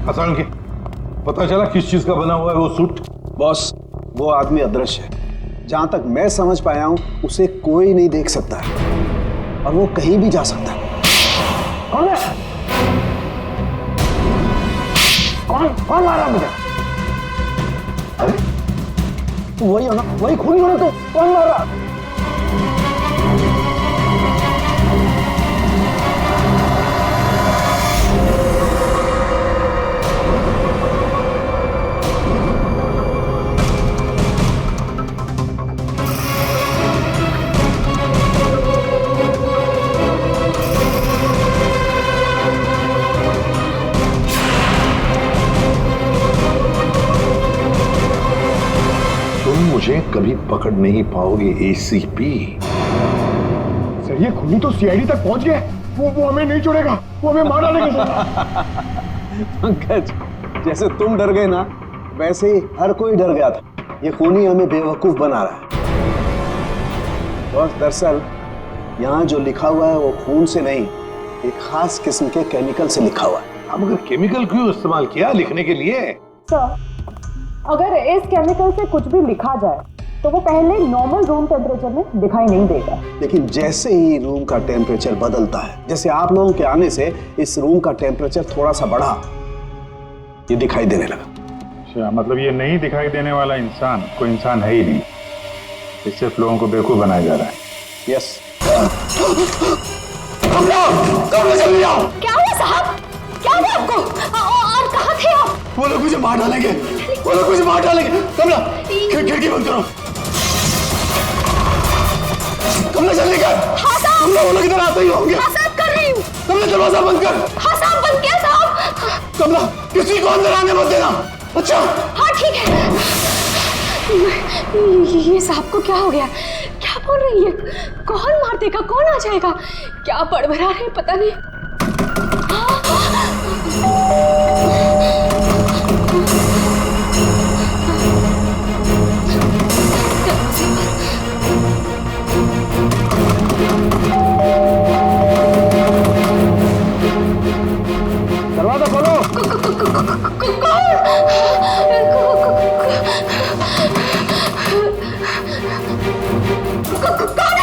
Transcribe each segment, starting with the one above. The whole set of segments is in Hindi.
हसन के पता चला किस चीज का बना हुआ है वो सूट? बॉस, वो आदमी अदृश्य है। जहां तक मैं समझ पाया हूं, उसे कोई नहीं देख सकता है और वो कहीं भी जा सकता है। कौन है? कौन मारा मुझे? अरे वही हो ना, वही खूनी हो ना, तो कौन मारा? मुझे कभी पकड़ नहीं पाओगे एसीपी। सर ये खूनी तो सीआईडी तक पहुंच गए। वो हमें नहीं छोड़ेगा, वो हमें मार डालेगा। पंकज, जैसे तुम डर गए ना, वैसे ही हर कोई डर गया था। ये खूनी हमें बेवकूफ बना रहा है। और दरअसल यहाँ जो लिखा हुआ है वो खून से नहीं, एक खास किस्म के केमिकल से लिखा हुआ है। अब अगर केमिकल क्यों इस्तेमाल किया लिखने के लिए? सर, अगर इस केमिकल से कुछ भी लिखा जाए तो वो पहले नॉर्मल रूम टेम्परेचर में दिखाई नहीं देगा। लेकिन जैसे ही रूम का टेम्परेचर बदलता है, जैसे आप लोगों के आने से इस रूम का टेम्परेचर थोड़ा सा बढ़ा, ये दिखाई देने लगा। अच्छा, मतलब ये नहीं दिखाई देने वाला इंसान कोई इंसान है ही नहीं, ये सिर्फ लोगों को बेवकूफ बनाया जा रहा है। यस। क्या हुआ साहब? क्या हुआ आपको? और कहाँ थे आप? वो लोग मुझे मार डालेंगे, वो लोग मुझे मार डालेंगे। कमला, खिड़की बंद करो। कमला जल्दी कर। हाँ साहब। कमला, वो लोग इधर आते ही होंगे। हाँ साहब, कर रही हूँ। कमला दरवाजा बंद कर। हाँ साहब, बंद किया साहब। कमला, किसी को अंदर आने मत देना। अच्छा? हाँ ठीक है। ये साहब को क्या हो गया? क्या बोल रही है? कौन मार देगा? कौन आ जाएगा? क्या बड़बड़ा रहे पता नहीं। दरवाजा खोलो।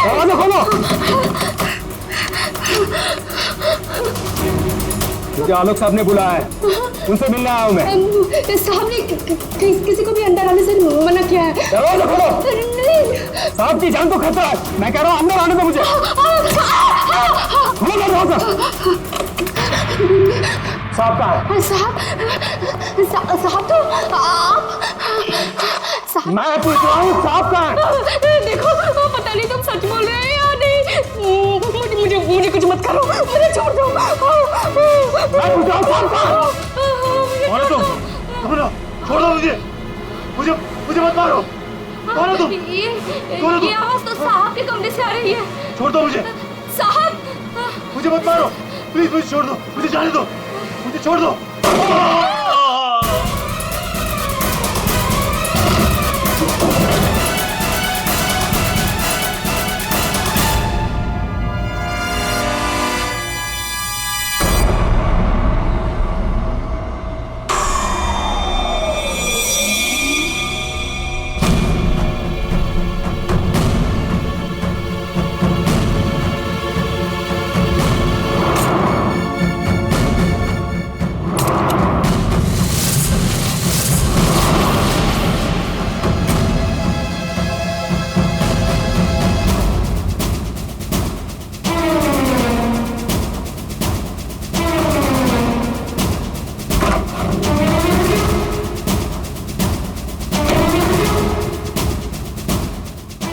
दरवाजा खोलो। मुझे आलोक साहब ने बुलाया है, उनसे मिलने आया हूं मैं। साहब ने किसी को भी अंदर आने से मना किया है। दरवाजा खोलो। नहीं। साहब की जान को खतरा है, मैं कह रहा हूं अंदर आने दो मुझे। खोलो दरवाजा। साहब कहाँ है? साहब तो आप साहब। मैं पूछ रहा हूँ साहब कहाँ है? देखो, पता नहीं तुम सच बोल रहे हैं या नहीं। मुझे कुछ मत करो, मुझे छोड़ दो। मैं पूछ रहा हूँ साहब कहाँ है? कौन है तुम? छोड़ दो मुझे मुझे मत मारो। कौन है तुम? ये आवाज तो साहब के कमरे से आ रही है। छोड़ दो मुझे। साहब, मुझे मत मारो, प्लीज मुझे छोड़ दो, मुझे जाने दो, मुझे छोड़ दो।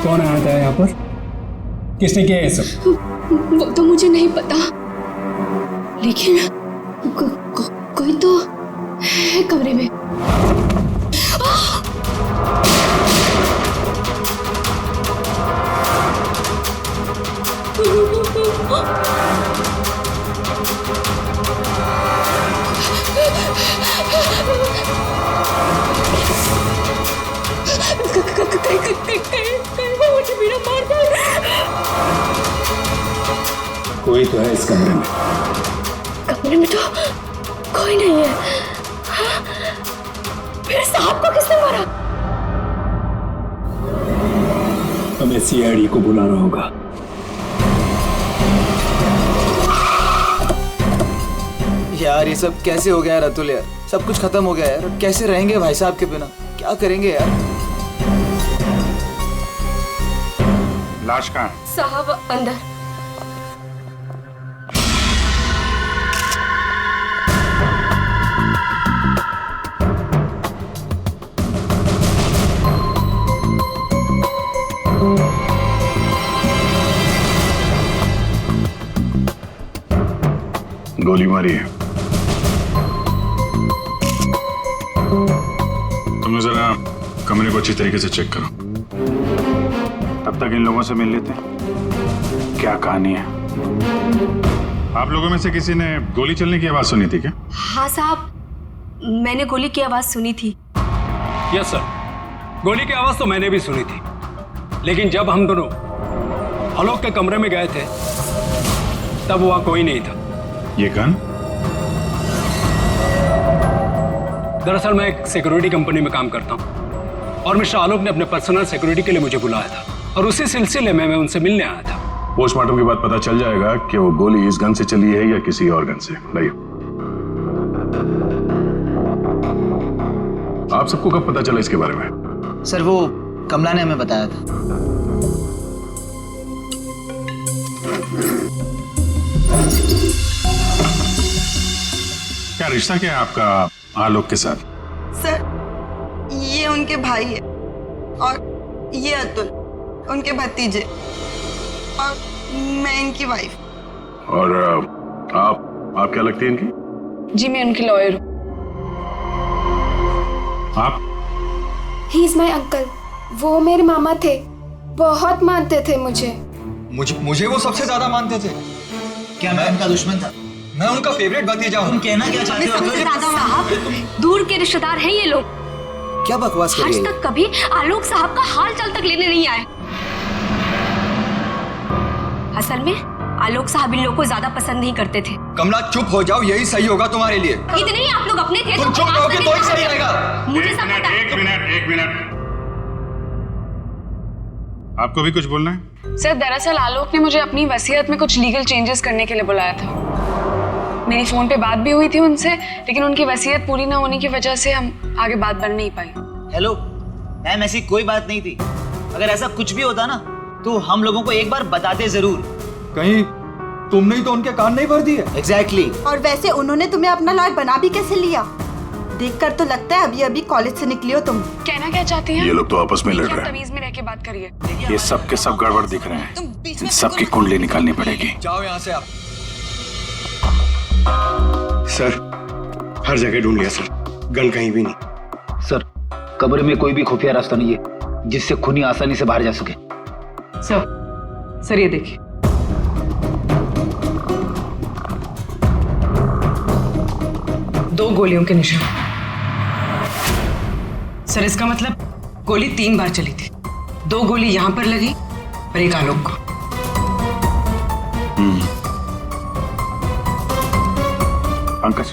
कौन आया था यहाँ पर? किसने किया ये सब? वो तो मुझे नहीं पता, लेकिन कोई तो है कमरे में। कोई तो है इस कमरे में। कमरे में तो कोई नहीं है। साहब को किसने मारा? हमें सीआईडी को बुलाना होगा। यार ये सब कैसे हो गया यार अतुल यार, सब कुछ खत्म हो गया यार। अब कैसे रहेंगे भाई साहब के बिना, क्या करेंगे यार? लाश कहाँ है? साहब अंदर। गोली मारी है। तुम जरा कमरे को अच्छी तरीके से चेक करो, तब तक इन लोगों से मिल लेते हैं। क्या कहानी है? आप लोगों में से किसी ने गोली चलने की आवाज सुनी थी क्या? हाँ साहब, मैंने गोली की आवाज सुनी थी। यस सर, गोली की आवाज तो मैंने भी सुनी थी, लेकिन जब हम दोनों आलोक के कमरे में गए थे तब वहां कोई नहीं था। ये गन? दरअसल मैं एक सिक्योरिटी कंपनी में काम करता हूं और मिस्टर आलोक ने अपने पर्सनल सिक्योरिटी के लिए मुझे बुलाया था और उसी सिलसिले में मैं उनसे मिलने आया था। पोस्टमार्टम के बाद पता चल जाएगा कि वो गोली इस गन से चली है या किसी और गन से। लाइए। आप सबको कब पता चला इसके बारे में? सर वो कमला ने हमें बताया था। क्या रिश्ता क्या है आपका आलोक के साथ? सर ये उनके भाई है और ये अतुल उनके भतीजे और मैं इनकी वाइफ। और आप क्या लगती हैं इनकी? जी मैं उनकी लॉयर हूँ। आप? He is my uncle. वो मेरे मामा थे, बहुत मानते थे मुझे। मुझे वो सबसे ज्यादा मानते थे। क्या मैं उनका दुश्मन था? मैं उनका फेवरेट भतीजा हूँ। तुम कहना क्या चाहते हो? साहब दूर के रिश्तेदार हैं ये लोग। क्या बकवास कर आज रही है? तक कभी आलोक साहब का हाल चाल तक लेने नहीं आए। असल में आलोक साहब इन लोगों को ज्यादा पसंद नहीं करते थे। कमला चुप हो जाओ, यही सही होगा तुम्हारे लिए। इतने ही आप लोग अपने थे। तुम चुप रहोगे तो ही सही रहेगा। मुझे सब पता है। एक मिनट। आपको भी कुछ बोलना है? सर दरअसल आलोक ने मुझे अपनी वसीयत में कुछ लीगल चेंजेस करने के लिए बुलाया था। मेरी फोन पे बात भी हुई थी उनसे, लेकिन उनकी वसीयत पूरी ना होने की वजह से हम आगे बात बढ़ नहीं पाई। हेलो मैम, ऐसी कोई बात नहीं थी। अगर ऐसा कुछ भी होता ना तो हम लोगों को एक बार बताते जरूर। कहीं तुमने ही तो उनके कान नहीं भर दिए। एग्जैक्टली। और वैसे उन्होंने तुम्हें अपना लॉयर बना भी कैसे लिया? देखकर तो लगता है अभी अभी कॉलेज से निकली हो तुम। कहना क्या चाहती हैं? ये लोग तो आपस में लड़ रहे हैं। तमीज में रह के बात करिए। ये सब के सब गड़बड़ दिख रहे हैं। इन सबकी कुंडली निकालनी पड़ेगी। जाओ यहाँ से आप। सर हर जगह ढूंढ लिया सर, गन कहीं भी नहीं। सर कब्र में कोई भी खुफिया रास्ता नहीं है जिससे खूनी आसानी से बाहर जा सके। सर ये देखिए। दो गोलियों के निशान। सर इसका मतलब गोली 3 बार चली थी। 2 गोली यहाँ पर लगी और एक आलोक को। पंकज,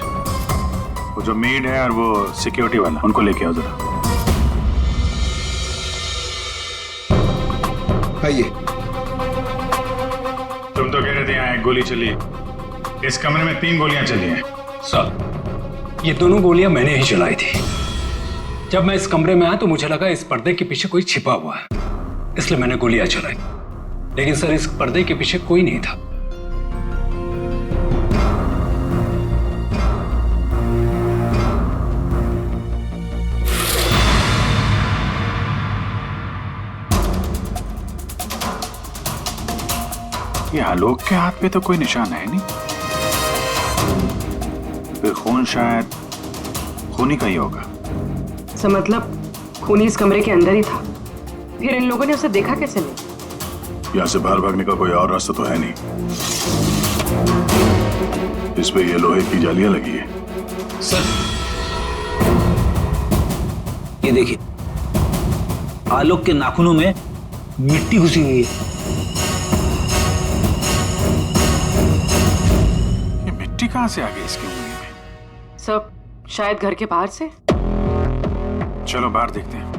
वो जो मेड है और वो सिक्योरिटी वाला, उनको लेके आओ जरा। आइए। तुम तो कह रहे थे यहाँ 1 गोली चली, इस कमरे में 3 गोलियां चली हैं। सर ये दोनों गोलियां मैंने ही चलाई थी। जब मैं इस कमरे में आया तो मुझे लगा इस पर्दे के पीछे कोई छिपा हुआ है, इसलिए मैंने गोलियां चलाई। लेकिन सर इस पर्दे के पीछे कोई नहीं था। ये आलोक के हाथ पे तो कोई निशान है नहीं, फिर खून शायद खूनी का ही होगा। सर मतलब खूनी इस कमरे के अंदर ही था, फिर इन लोगों ने उसे देखा कैसे नहीं? यहाँ से बाहर भागने का कोई और रास्ता तो है नहीं। इस पे ये लोहे की जालियां लगी है। सर ये देखिए, आलोक के नाखूनों में मिट्टी घुसी हुई है। ये मिट्टी कहाँ से आ गई इसके मुंह में? सब शायद घर के बाहर से। चलो बाहर देखते हैं।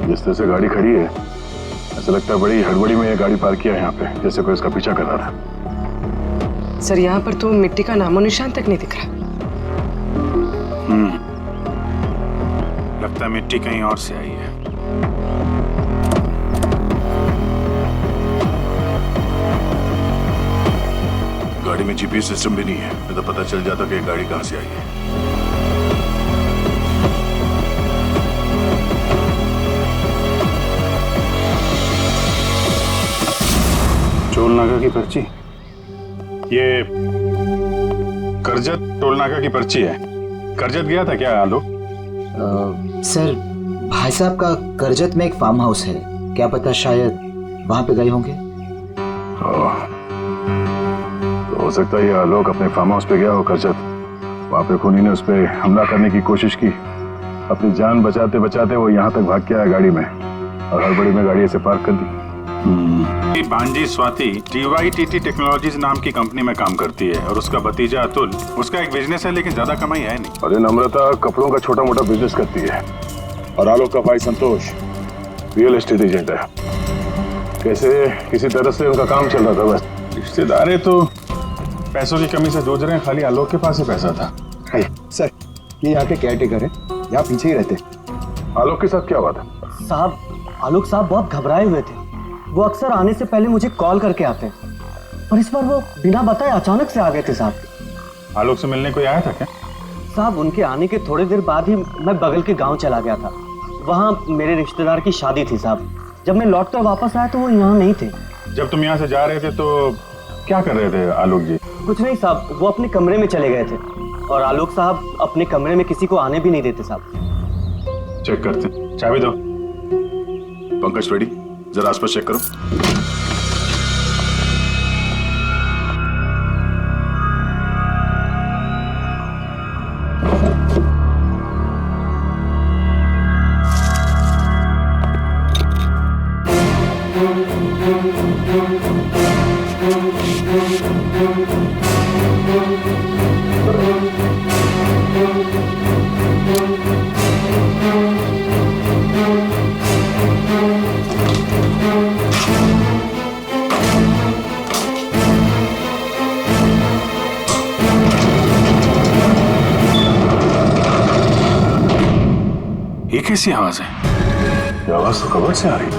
जिस तरह से गाड़ी खड़ी है ऐसा लगता है बड़ी हड़बड़ी में ये गाड़ी पार्क किया है यहाँ पे, जैसे कोई इसका पीछा कर रहा था। सर यहाँ पर तो मिट्टी का नामो निशान तक नहीं दिख रहा। लगता है मिट्टी कहीं और से आई है। गाड़ी में जीपीएस सिस्टम भी नहीं है, नहीं तो पता चल जाता कि ये गाड़ी कहाँ से आई है। टोल नाका की पर्ची, ये करजत टोल नाका की पर्ची है। करजत गया था क्या आलोक? सर भाई साहब का करजत में एक फार्म हाउस है, क्या पता शायद वहां पे गए होंगे। तो हो सकता है ये आलोक अपने फार्म हाउस पे गया हो करजत। वहां पे खूनी ने उस पर हमला करने की कोशिश की, अपनी जान बचाते बचाते वो यहाँ तक भाग के आया गाड़ी में और हड़बड़ी में गाड़ी ऐसे पार्क कर दी। बांजी स्वाति TYTT टेक्नोलॉजीज नाम की कंपनी में काम करती है और उसका भतीजा अतुल, उसका एक बिजनेस है लेकिन ज्यादा कमाई है नहीं। अरे नम्रता कपड़ों का छोटा मोटा बिजनेस करती है और आलोक का भाई संतोष रियल एस्टेट एजेंट है। कैसे किसी तरह से उनका काम चल रहा था बस। रिश्तेदार तो पैसों की कमी से जूझ रहे हैं, खाली आलोक के पास ही पैसा था। सर ये यहाँ के केयरटेकर है, यहाँ पीछे ही रहते। आलोक के साथ क्या हुआ था? साहब आलोक साहब बहुत घबराए हुए थे। वो अक्सर आने से पहले मुझे कॉल करके आते, पर इस बार वो बिना बताए अचानक से आ गए थे साहब। आलोक से मिलने कोई आया था क्या? साहब उनके आने के थोड़ी देर बाद ही मैं बगल के गांव चला गया था, वहाँ मेरे रिश्तेदार की शादी थी साहब। जब मैं लौट कर वापस आया तो वो यहाँ नहीं थे। जब तुम यहाँ से जा रहे थे तो क्या कर रहे थे आलोक जी? कुछ नहीं साहब, वो अपने कमरे में चले गए थे और आलोक साहब अपने कमरे में किसी को आने भी नहीं देते साहब। चेक करते, चाबी दो। पंकज रेडी, जरा आसपास चेक करो। ये कैसी आवाज है? ये आवाज तो कबर से आ रही है।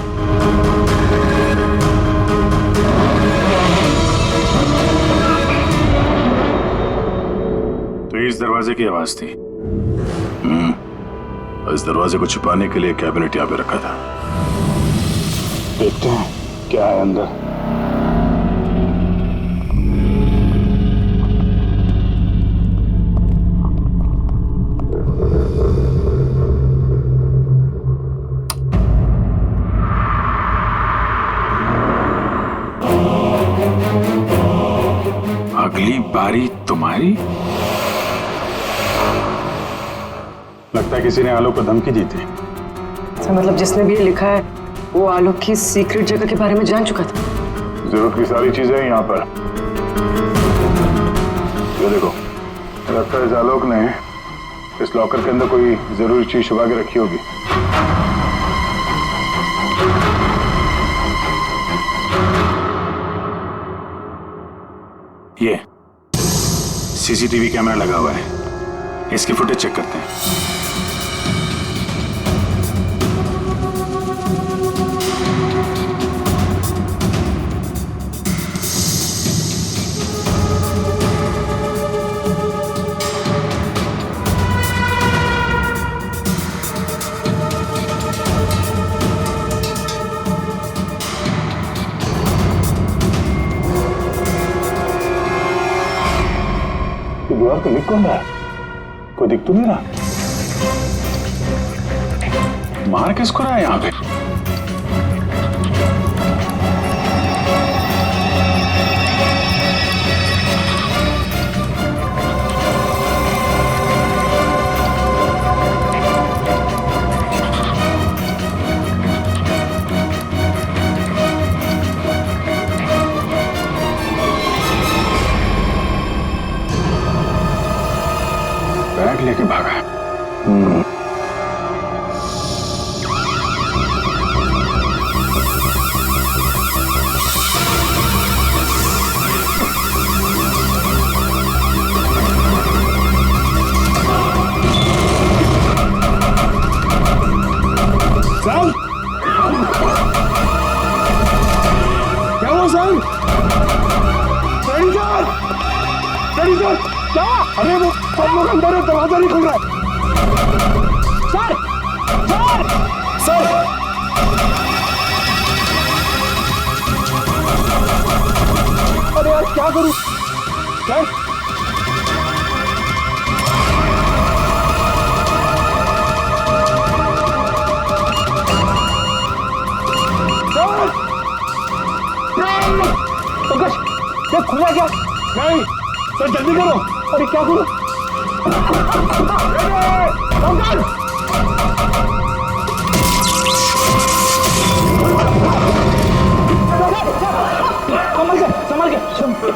तो इस दरवाजे की आवाज थी। इस दरवाजे को छुपाने के लिए कैबिनेट यहाँ पे रखा था। देखते हैं क्या है अंदर। अगली बारी तुम्हारी। लगता है किसी ने आलोक को धमकी दी थी। सर मतलब जिसने भी ये लिखा है वो आलोक की सीक्रेट जगह के बारे में जान चुका था। जरूरत की सारी चीजें हैं यहाँ पर। ये देखो, लगता है इस आलोक ने इस लॉकर के अंदर कोई जरूरी चीज छुपा के रखी होगी। ये CCTV कैमरा लगा हुआ है, इसकी फुटेज चेक करते हैं। दीवार पे लिख कौन रहा है? कोई दिख तो नहीं रहा। मार किसको रहा है यहाँ पे? सर क्या? अरे वो सब लोग अंदर है, दरवाजा नहीं खुल रहा है। सर सर सर अरे यार क्या करूं सर? पंकज क्या खुला क्या? नहीं सर जल्दी करो। अरे क्या करो? पंकज संभल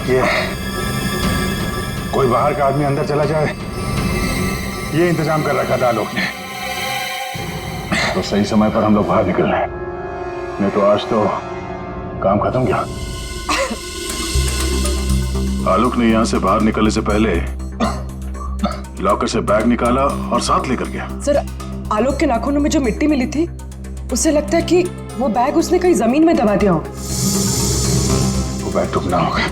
के कोई बाहर का आदमी अंदर चला जाए, ये इंतजाम कर रखा था आलोक ने। तो सही समय पर हम लोग बाहर निकल रहे हैं, नहीं तो आज तो काम खत्म गया। आलोक ने यहां से बाहर निकलने से पहले लॉकर से बैग निकाला और साथ लेकर गया। सर आलोक के नाखूनों में जो मिट्टी मिली थी, उससे लगता है कि वो बैग उसने कहीं जमीन में दबा दिया हो। वो बैग टूटना होगा,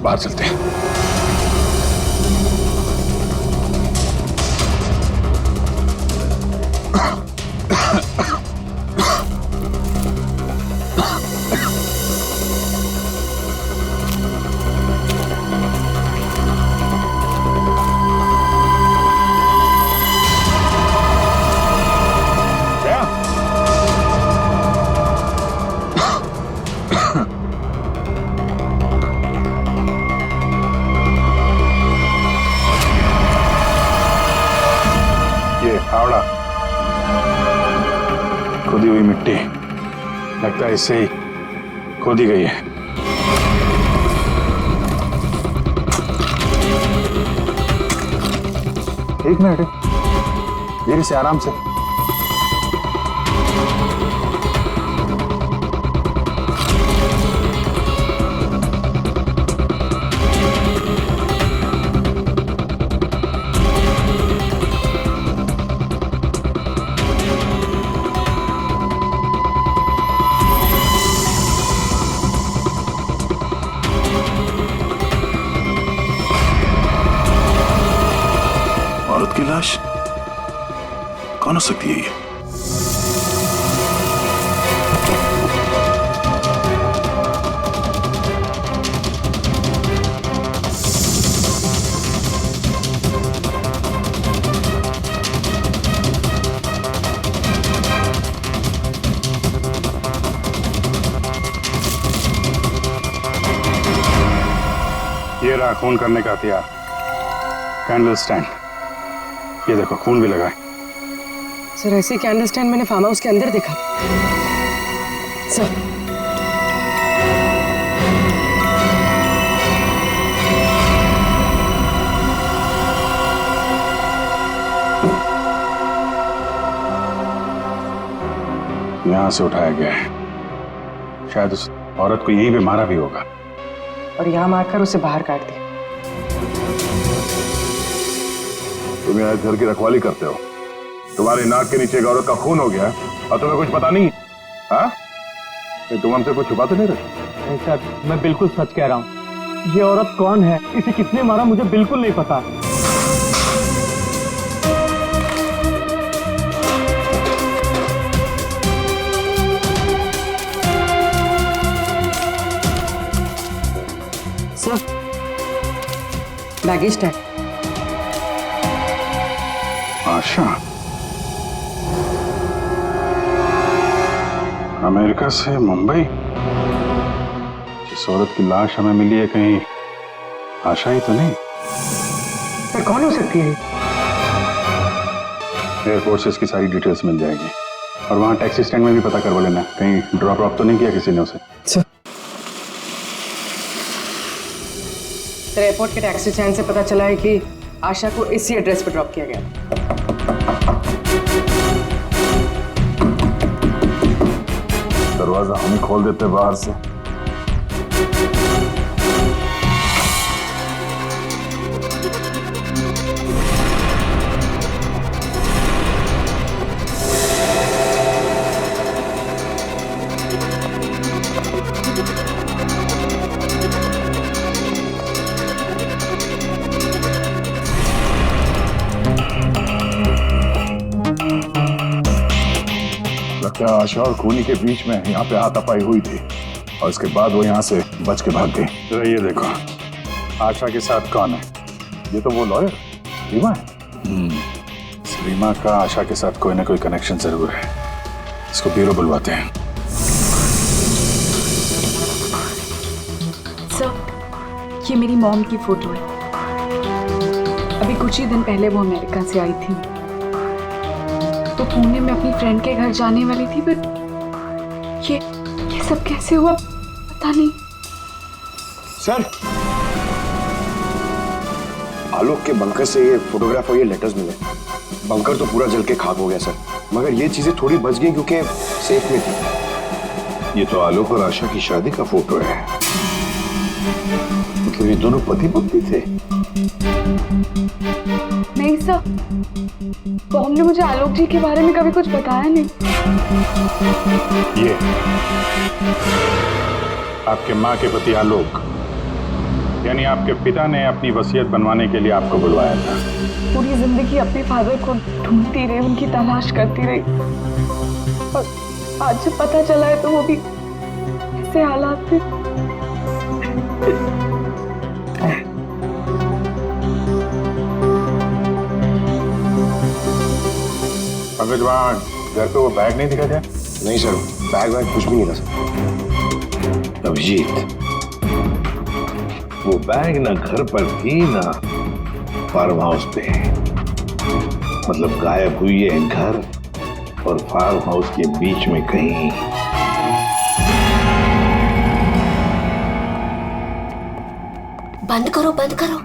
बाहर चलते हैं। हावड़ा खुदी हुई मिट्टी, लगता है इससे ही खोदी गई है। एक मिनट, धीरे से, आराम से। औरत की लाश कौन हो सकती है ये? ये रहा खून करने का हथियार, कैंडल स्टैंड। ये देखो खून भी लगा है। सर ऐसे कैंडल स्टैंड मैंने फार्म हाउस के अंदर देखा। सर यहां से उठाया गया है, शायद उस औरत को यहीं पे मारा भी होगा और यहाँ मारकर उसे बाहर काट दिया। तुम यहाँ घर की रखवाली करते हो, तुम्हारे नाक के नीचे एक औरत का खून हो गया और तुम्हें कुछ पता नहीं? हाँ, तुम हमसे कुछ छुपाते नहीं रहे? नहीं सर, मैं बिल्कुल सच कह रहा हूँ। ये औरत कौन है, इसे किसने मारा, मुझे बिल्कुल नहीं पता। Sir baggage tag. Asha America से मुंबई, जिस औरत की लाश हमें मिली है, कहीं आशा ही तो नहीं? सर कौन हो सकती है? एयरपोर्ट से इसकी सारी डिटेल्स मिल जाएगी और वहां टैक्सी स्टैंड में भी पता करवा लेना, कहीं ड्रॉप ड्रॉप तो नहीं किया किसी ने उसे। सर एयरपोर्ट के टैक्सी स्टैंड से पता चला है कि आशा को इसी एड्रेस पर ड्रॉप किया गया। दरवाजा हम ही खोल देते बाहर से। लगता है आशा और खूनी के बीच में यहाँ पे हाथापाई हुई थी और इसके बाद वो यहाँ से बच के भाग गई। जरा ये देखो, आशा के साथ कौन है? ये तो वो लॉयर रीमा है। रीमा का आशा के साथ कोई ना कोई कनेक्शन जरूर है। इसको ब्यूरो बुलवाते हैं। सर, ये मेरी मॉम की फोटो है। अभी कुछ ही दिन पहले वो अमेरिका से आई थी, तो पुणे में अपनी फ्रेंड के घर जाने वाली थी, बट ये सब कैसे हुआ पता नहीं। सर, आलोक के बंकर से ये फोटोग्राफ और ये लेटर्स मिले। बंकर तो पूरा जल के खाक हो गया सर, मगर ये चीजें थोड़ी बच गई क्योंकि सेफ में थी। ये तो आलोक और आशा की शादी का फोटो है। मतलब ये दोनों पति पत्नी थे? नहीं सर, मॉम ने मुझे आलोक जी के बारे में कभी कुछ बताया नहीं। ये आपके माँ के पति आलोक, यानी आपके पिता ने अपनी वसीयत बनवाने के लिए आपको बुलवाया था। पूरी जिंदगी अपने फादर को ढूंढती रही, उनकी तलाश करती रही, और आज जब पता चला है तो वो भी ऐसे हालात थे। पंकज, वहाँ घर पे वो बैग नहीं दिखा था? नहीं सर, बैग वैग कुछ भी नहीं था सर। अभिजीत, वो बैग ना घर पर थी ना फार्म हाउस पे। मतलब गायब हुई है घर और फार्म हाउस के बीच में कहीं। बंद करो, बंद करो।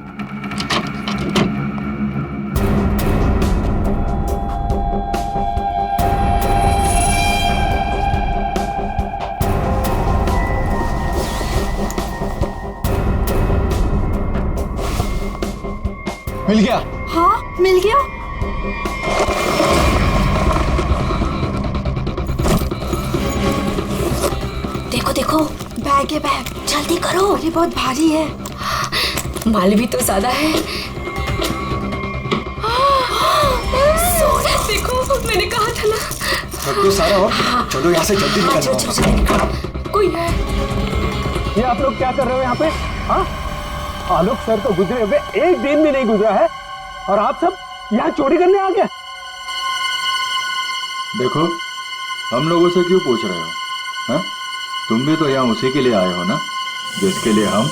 मिल गया? हाँ, मिल गया। देखो देखो, बैग है बैग, जल्दी करो। अरे बहुत भारी है, माल भी तो ज्यादा है। देखो, मैंने कहा था ना। सब तो सारा हो, चलो यहाँ से जल्दी निकलना। कोई है? ये आप लोग क्या कर रहे हो यहाँ पे? हाँ, आलोक सर तो गुजरे हुए एक दिन भी नहीं गुजरा है और आप सब यहाँ चोरी करने आ गए। देखो, हम लोगों से क्यों पूछ रहे हो? हैं? तुम भी तो यहाँ उसी के लिए आए हो ना, जिसके लिए हम।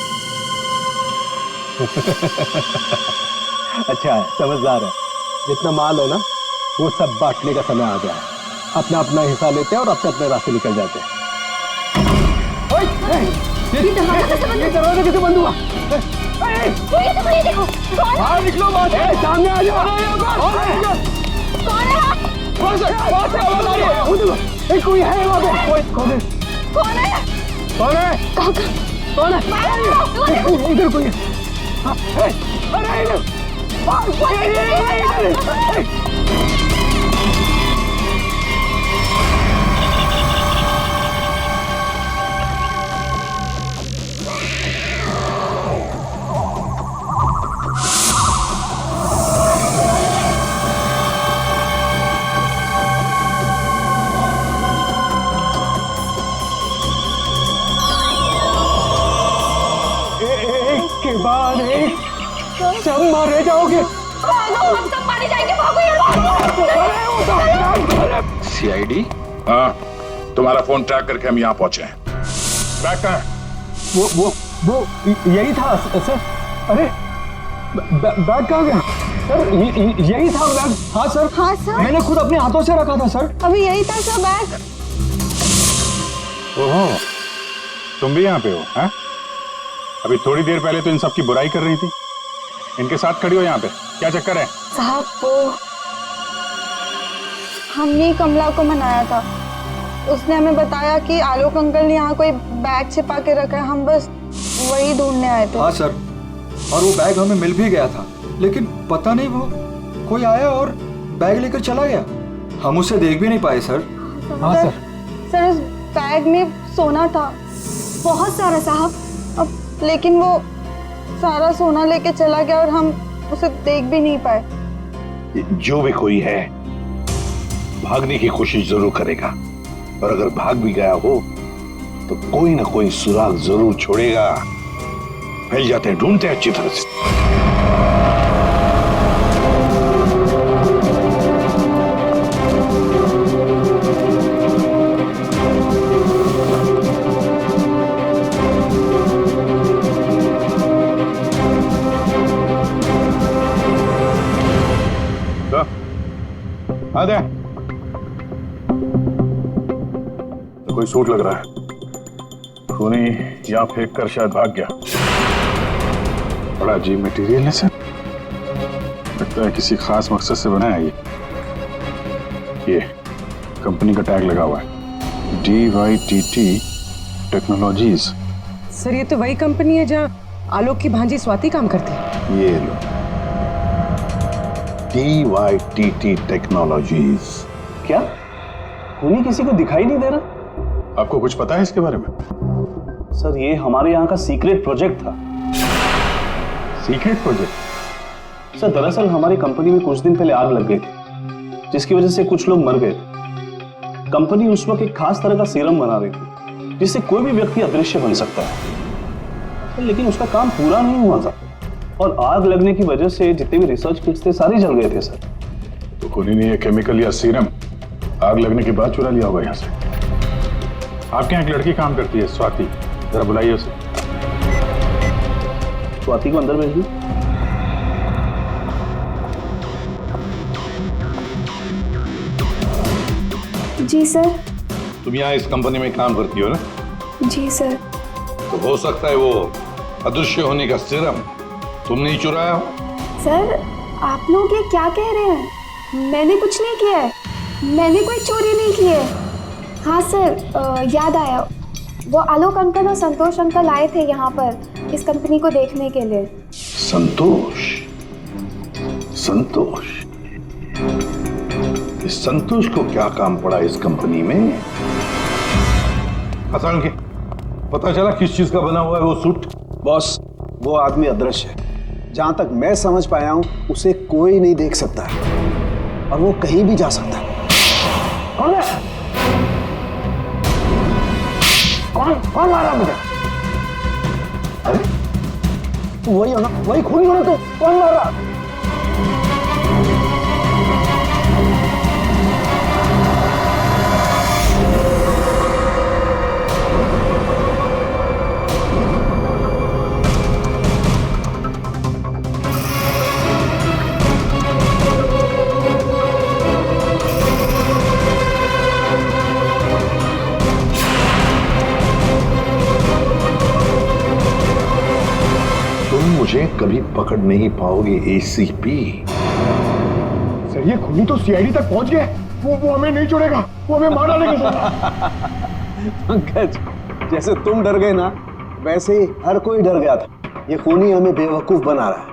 अच्छा है, समझदार है। जितना माल है ना, वो सब बांटने का समय आ गया है। अपना अपना हिस्सा लेते हैं और अपने अपने रास्ते निकल जाते हैं। ये दरवाजा कैसे बंद हुआ? ये देखो, बाहर निकलो, बाहर सामने आ जाओ। कौन है? कोई है वहाँ पे? कौन है? कौन है? कौन है? कौन है? इधर कोई है। अरे इधर। के बाद एक सब मारे जाओगे। हम सब मारे जाएंगे, भागो यार। सीआईडी? हाँ, तुम्हारा फोन ट्रैक करके हम यहाँ पहुंचे हैं। बैग कहाँ है? वो यही था सर। अरे बैग कहाँ गया? सर यही था बैग। हाँ सर। हाँ सर, मैंने खुद अपने हाथों से रखा था सर। अभी यही था सर बैग। ओहो, तुम भी यहाँ पे हो? हैं? अभी थोड़ी देर पहले तो इन सब की बुराई कर रही थी, इनके साथ खड़ी हो यहाँ पे, क्या चक्कर है? साहब, वो हमने कमला को मनाया था, उसने हमें बताया कि आलोक अंकल ने यहाँ कोई बैग छिपा के रखा है, हम बस वही ढूंढने आए थे। हाँ सर, और वो बैग हमें मिल भी गया था, लेकिन पता नहीं वो कोई आया और बैग लेकर चला गया। हम उसे देख भी नहीं पाए सर। हाँ सर। सर उस बैग में सोना था, बहुत सारा साहब। अब लेकिन वो सारा सोना लेके चला गया और हम उसे देख भी नहीं पाए। जो भी कोई है भागने की कोशिश जरूर करेगा, और अगर भाग भी गया हो तो कोई ना कोई सुराग जरूर छोड़ेगा। फैल जाते हैं, ढूंढते हैं अच्छी तरह से। आदे तो कोई सूट लग रहा है, खूनी यहाँ फेंक कर शायद भाग गया। बड़ा अजीब मटेरियल है सर, लगता है किसी खास मकसद से बना है ये कंपनी का टैग लगा हुआ है, DYTT टेक्नोलॉजीज। सर ये तो वही कंपनी है जहाँ आलोक की भांजी स्वाति काम करती है। ये लो, DYTT टेक्नोलॉजीज। क्या खूनी किसी को दिखाई नहीं दे रहा? आपको कुछ पता है इसके बारे में? सर ये हमारे यहाँ का सीक्रेट प्रोजेक्ट था। Secret project? सर दरअसल हमारी कंपनी में कुछ दिन पहले आग लग गई थी, जिसकी वजह से कुछ लोग मर गए थे। कंपनी उस वक्त एक खास तरह का सीरम बना रही थी, जिससे कोई भी व्यक्ति अदृश्य बन सकता है, लेकिन उसका काम पूरा नहीं हुआ था और आग लगने की वजह से जितने भी रिसर्च किट्स थे सारे जल गए थे सर। तो खूनी ने ये केमिकल या सीरम आग लगने के बाद चुरा लिया होगा यहाँ से। आपके यहाँ एक लड़की काम करती है, स्वाति, जरा बुलाइए उसे। स्वाति को अंदर भेजिए। जी सर। तुम यहाँ इस कंपनी में काम करती हो ना? जी सर। तो हो सकता है वो अदृश्य होने का सीरम तुम नहीं चुराया हो? सर आप लोग ये क्या कह रहे हैं? मैंने कुछ नहीं किया है, मैंने कोई चोरी नहीं की है। हाँ सर याद आया, वो आलोक अंकल और संतोष अंकल आए थे यहाँ पर इस कंपनी को देखने के लिए। संतोष? संतोष? इस संतोष को क्या काम पड़ा इस कंपनी में? असल के पता चला किस चीज का बना हुआ है वो सूट? बॉस वो आदमी अदृश्य है, जहां तक मैं समझ पाया हूं उसे कोई नहीं देख सकता है और वो कहीं भी जा सकता है। कौन है? कौन मारा मुझे? अरे वही हो ना, वही खूनी हो ना, तो कौन मारा? मुझे कभी पकड़ नहीं पाओगे ACP। सर ये खूनी तो CID तक पहुंच गया, वो हमें नहीं छोड़ेगा, वो हमें मार डालेगा। पंकज जैसे तुम डर गए ना, वैसे ही हर कोई डर गया था। ये खूनी हमें बेवकूफ बना रहा है।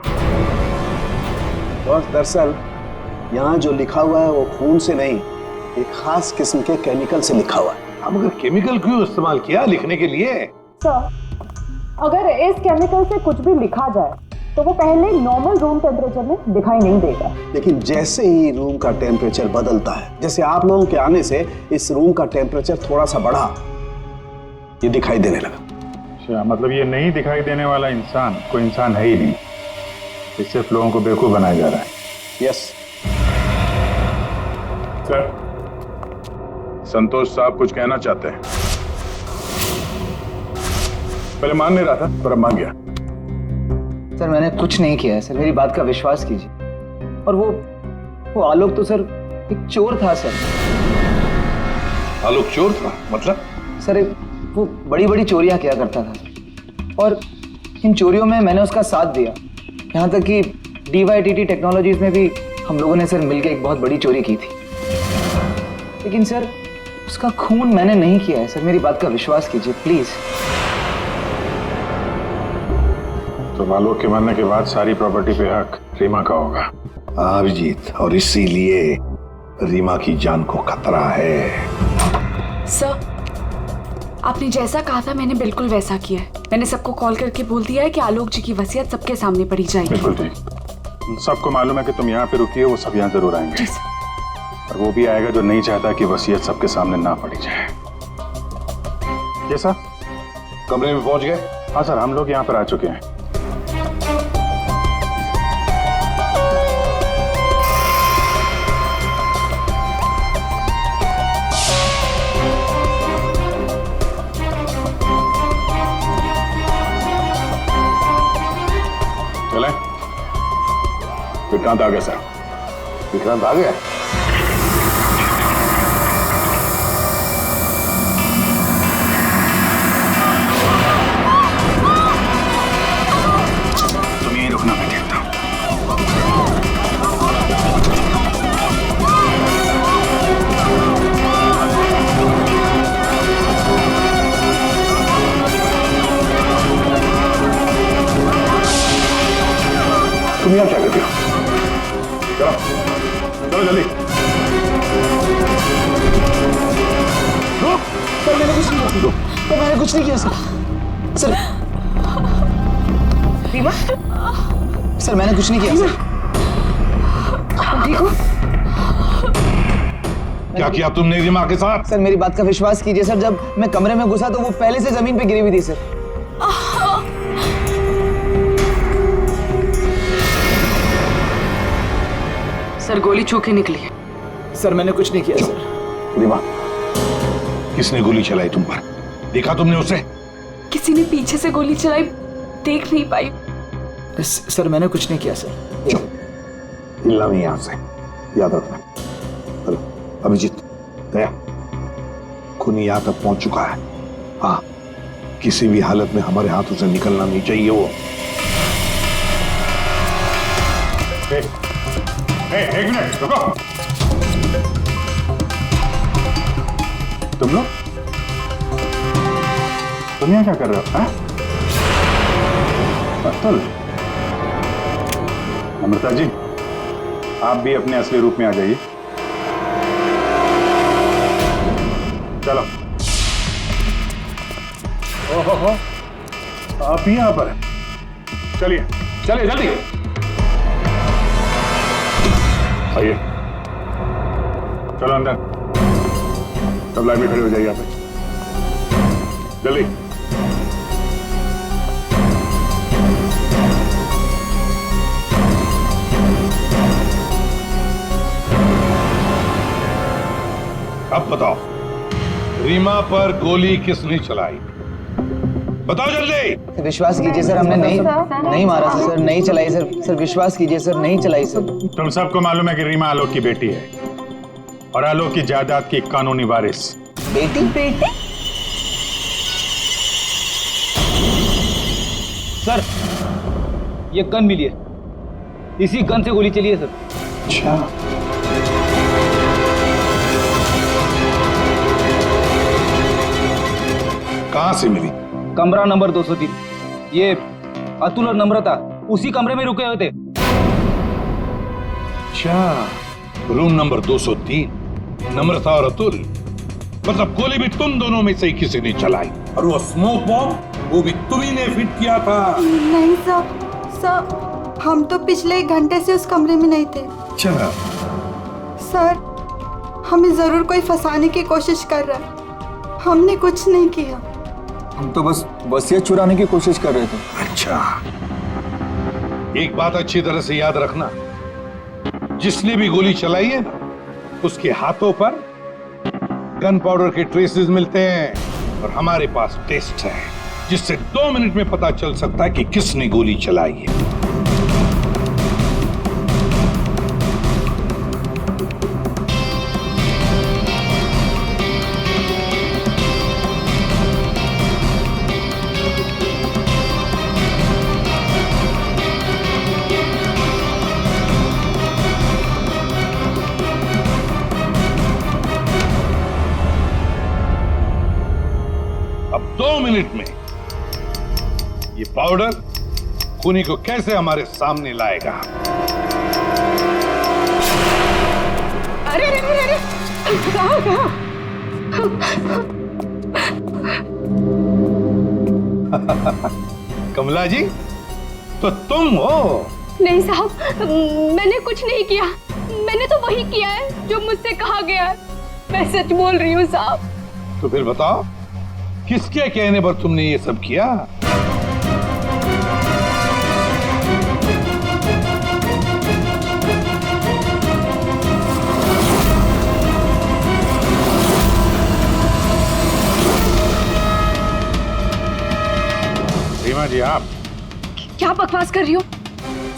और दरअसल यहाँ जो लिखा हुआ है वो खून से नहीं, एक खास किस्म के केमिकल से लिखा हुआ है। अब अगर केमिकल क्यों इस्तेमाल किया लिखने के लिए? सर अगर इस केमिकल से कुछ भी लिखा जाए तो वो पहले नॉर्मल रूम टेम्परेचर में दिखाई नहीं देगा, लेकिन जैसे ही रूम का टेम्परेचर बदलता है, जैसे आप लोगों के आने से इस रूम का टेम्परेचर थोड़ा सा बढ़ा, ये दिखाई देने लगा। अच्छा, मतलब ये नहीं दिखाई देने वाला इंसान कोई इंसान है ही नहीं, ये सिर्फ लोगों को बेवकूफ बनाया जा रहा है। यस सर, संतोष साहब कुछ कहना चाहते हैं। पहले मान नहीं रहा था पर अब मान गया। सर मैंने कुछ नहीं किया है सर, मेरी बात का विश्वास कीजिए। और वो आलोक तो सर एक चोर था सर। आलोक चोर था? मतलब? सर वो बड़ी बड़ी चोरियां किया करता था और इन चोरियों में मैंने उसका साथ दिया। यहाँ तक कि DYTT टेक्नोलॉजीज में भी हम लोगों ने सर मिलकर एक बहुत बड़ी चोरी की थी। लेकिन सर उसका खून मैंने नहीं किया है सर, मेरी बात का विश्वास कीजिए प्लीज। तो आलोक के मरने के बाद सारी प्रॉपर्टी पे हक रीमा का होगा। अभिजीत, और इसीलिए रीमा की जान को खतरा है। सर, आपने जैसा कहा था मैंने बिल्कुल वैसा किया है। मैंने सबको कॉल करके बोल दिया है कि आलोक जी की वसीयत सबके सामने पढ़ी जाएगी। बिल्कुल ठीक। सबको मालूम है कि तुम यहाँ पे रुकी हो, वो सब यहाँ जरूर आएंगे। और वो भी आएगा जो नहीं चाहता कि वसीयत सबके सामने ना पड़ी जाए। ये सर, कमरे में पहुंच गए? हाँ सर, हम लोग यहाँ पर आ चुके हैं। चले, विक्रांत आ गया सर। विक्रांत आ गया? तुम यहीं रुकना, मैं देखता हूँ। तुम यहाँ क्या करते हो? चलो चलो जल्दी। सर मैंने कुछ नहीं किया। सर मैंने कुछ नहीं किया सर। सर रीमा, सर मैंने कुछ नहीं किया सर। ठीक हो? क्या किया तुमने रीमा के साथ? सर मेरी बात का विश्वास कीजिए सर, जब मैं कमरे में घुसा तो वो पहले से जमीन पे गिरी हुई थी सर। सर गोली छू के निकली है। सर मैंने कुछ नहीं किया सर। रीमा, किसने गोली चलाई तुम पर? देखा तुमने उसे? किसी ने पीछे से गोली चलाई, देख नहीं पाई। सर मैंने कुछ नहीं किया सर। हिलना नहीं यहां से, याद रखना। चलो अभिजीत, दया, खूनी यहां तक पहुंच चुका है। हाँ, किसी भी हालत में हमारे हाथों से निकलना नहीं चाहिए वो। एक मिनट रुको। तुम लोग यहाँ क्या कर रहे हो? अतुल, अमृता जी, आप भी अपने असली रूप में आ जाइए। चलो। ओहो, आप ही यहाँ पर हैं। चलिए चलिए जल्दी आइए। चलो अंदर, सब लाइन में खड़े हो जाइए यहाँ पे, जल्दी। अब बताओ, रीमा पर गोली किसने चलाई? बताओ जल्दी। विश्वास कीजिए सर, हमने नहीं मारा सर। नहीं चलाई सर। सर विश्वास कीजिए सर, नहीं चलाई सर। तुम सबको मालूम है कि रीमा आलोक की बेटी है और आलोक की जायदाद की कानूनी वारिस। बेटी? सर ये गन मिली है, इसी गन से गोली चली है सर। अच्छा, कहां से मिली? कमरा नंबर 203। ये अतुल और नम्रता उसी कमरे में रुके हुए थे। अच्छा, रूम नंबर 203। नम्रता और अतुल, मतलब गोली भी तुम दोनों में से ही किसी ने चलाई। और वो स्मोक बॉम्ब वो भी तुम ही ने फिट किया था। नहीं सर, हम तो पिछले 1 घंटे से उस कमरे में नहीं थे। चला सर, हमें जरूर कोई फंसाने की कोशिश कर रहा है। हमने कुछ नहीं किया। हम तो बस वसीयत चुराने की कोशिश कर रहे थे। अच्छा, एक बात अच्छी तरह से याद रखना, जिसने भी गोली चलाई है ना, उसके हाथों पर गन पाउडर के ट्रेसेस मिलते हैं और हमारे पास टेस्ट है जिससे 2 मिनट में पता चल सकता है कि किसने गोली चलाई है। 2 मिनट में ये पाउडर खूनी को कैसे हमारे सामने लाएगा। अरे अरे अरे अरे, कहाँ? कमला जी, तो तुम हो? नहीं साहब, मैंने कुछ नहीं किया। मैंने तो वही किया है जो मुझसे कहा गया है। मैं सच बोल रही हूँ साहब। तो फिर बताओ, किसके कहने पर तुमने ये सब किया? रीमा जी, आप क्या बकवास कर रही हो?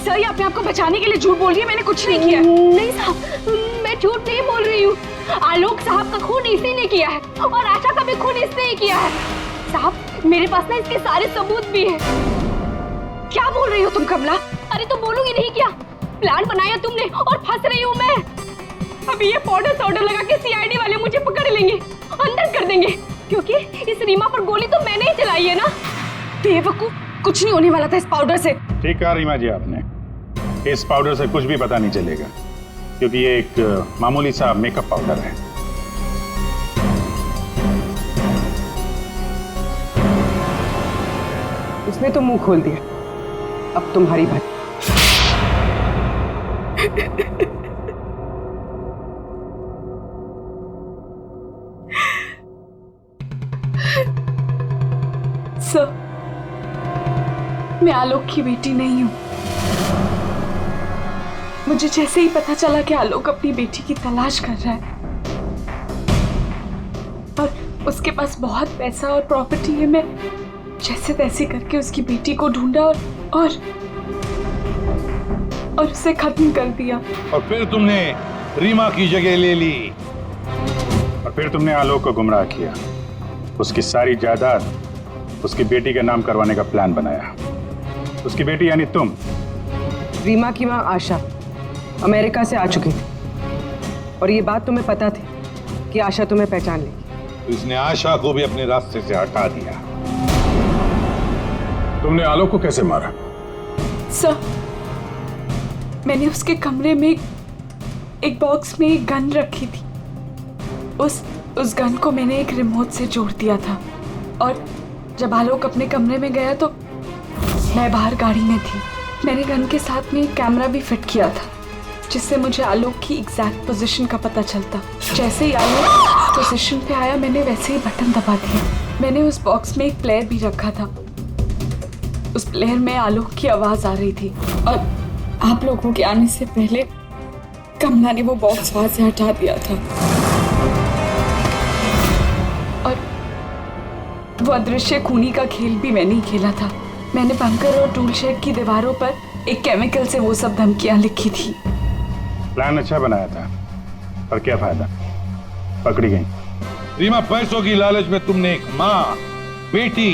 सर, ये अपने आप को बचाने के लिए झूठ बोल रही है। मैंने कुछ नहीं किया। नहीं साहब, मैं झूठ नहीं बोल रही हूँ। आलोक साहब का खून इसी ने किया है और आशा का भी खून इसने ही किया है। साहब, मेरे पास ना इसके सारे सबूत भी हैं। क्या बोल रही हो तुम कमला? अरे तो बोलूंगी नहीं क्या? प्लान बनाया तुमने और फंस रही हूँ मैं। अभी ये पाउडर लगा के सीआईडी वाले मुझे पकड़ लेंगे, अंदर कर देंगे, क्योंकि इस रीमा पर गोली तो मैंने ही चलाई है ना। बेवकूफ, कुछ नहीं होने वाला था इस पाउडर से। ठीक कहा रीमा जी आपने। इस पाउडर से कुछ भी पता नहीं चलेगा, क्योंकि ये एक मामूली सा मेकअप पाउडर है। उसने तो मुंह खोल दिया, अब तुम्हारी बात। सर, मैं आलोक की बेटी नहीं हूं। मुझे जैसे ही पता चला कि आलोक अपनी बेटी की तलाश कर रहा है और उसके पास बहुत पैसा और प्रॉपर्टी है, मैं जैसे तैसे करके उसकी बेटी को ढूंढा और उसे खत्म कर दिया। और फिर तुमने रीमा की जगह ले ली। और फिर तुमने आलोक को गुमराह किया, उसकी सारी जायदाद उसकी बेटी के नाम करवाने का प्लान बनाया। उसकी बेटी यानी तुम। रीमा की माँ आशा अमेरिका से आ चुकी थी और ये बात तुम्हें पता थी कि आशा तुम्हें पहचान लेगी। तो इसने आशा को भी अपने रास्ते से हटा दिया। तुमने आलोक को कैसे मारा? सर, मैंने उसके कमरे में एक बॉक्स में एक गन रखी थी। उस गन को मैंने एक रिमोट से जोड़ दिया था और जब आलोक अपने कमरे में गया तो मैं बाहर गाड़ी में थी। मैंने गन के साथ में एक कैमरा भी फिट किया था, जिससे मुझे आलोक की एग्जैक्ट पोजीशन का पता चलता। जैसे ही आलोक पोजीशन पे आया, मैंने वैसे ही बटन दबा दिया। मैंने उस बॉक्स में एक प्लेयर भी रखा था। उस प्लेयर में आलोक की आवाज आ रही थी और आप लोगों के आने से पहले कमला ने वो बॉक्स वहां से हटा दिया था और वो अदृश्य खूनी का खेल भी मैंने ही खेला था। मैंने बंकर और टूल शेड की दीवारों पर एक केमिकल से वो सब धमकियां लिखी थी। प्लान अच्छा बनाया था, पर क्या फायदा, पकड़ी गई। रीमा, पैसों की लालच में तुमने एक माँ, बेटी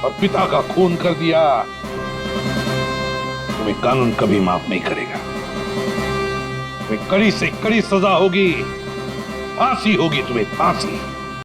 और पिता का खून कर दिया। तुम्हें कानून कभी माफ नहीं करेगा। तुम्हें कड़ी से कड़ी सजा होगी, फांसी होगी तुम्हें, फांसी।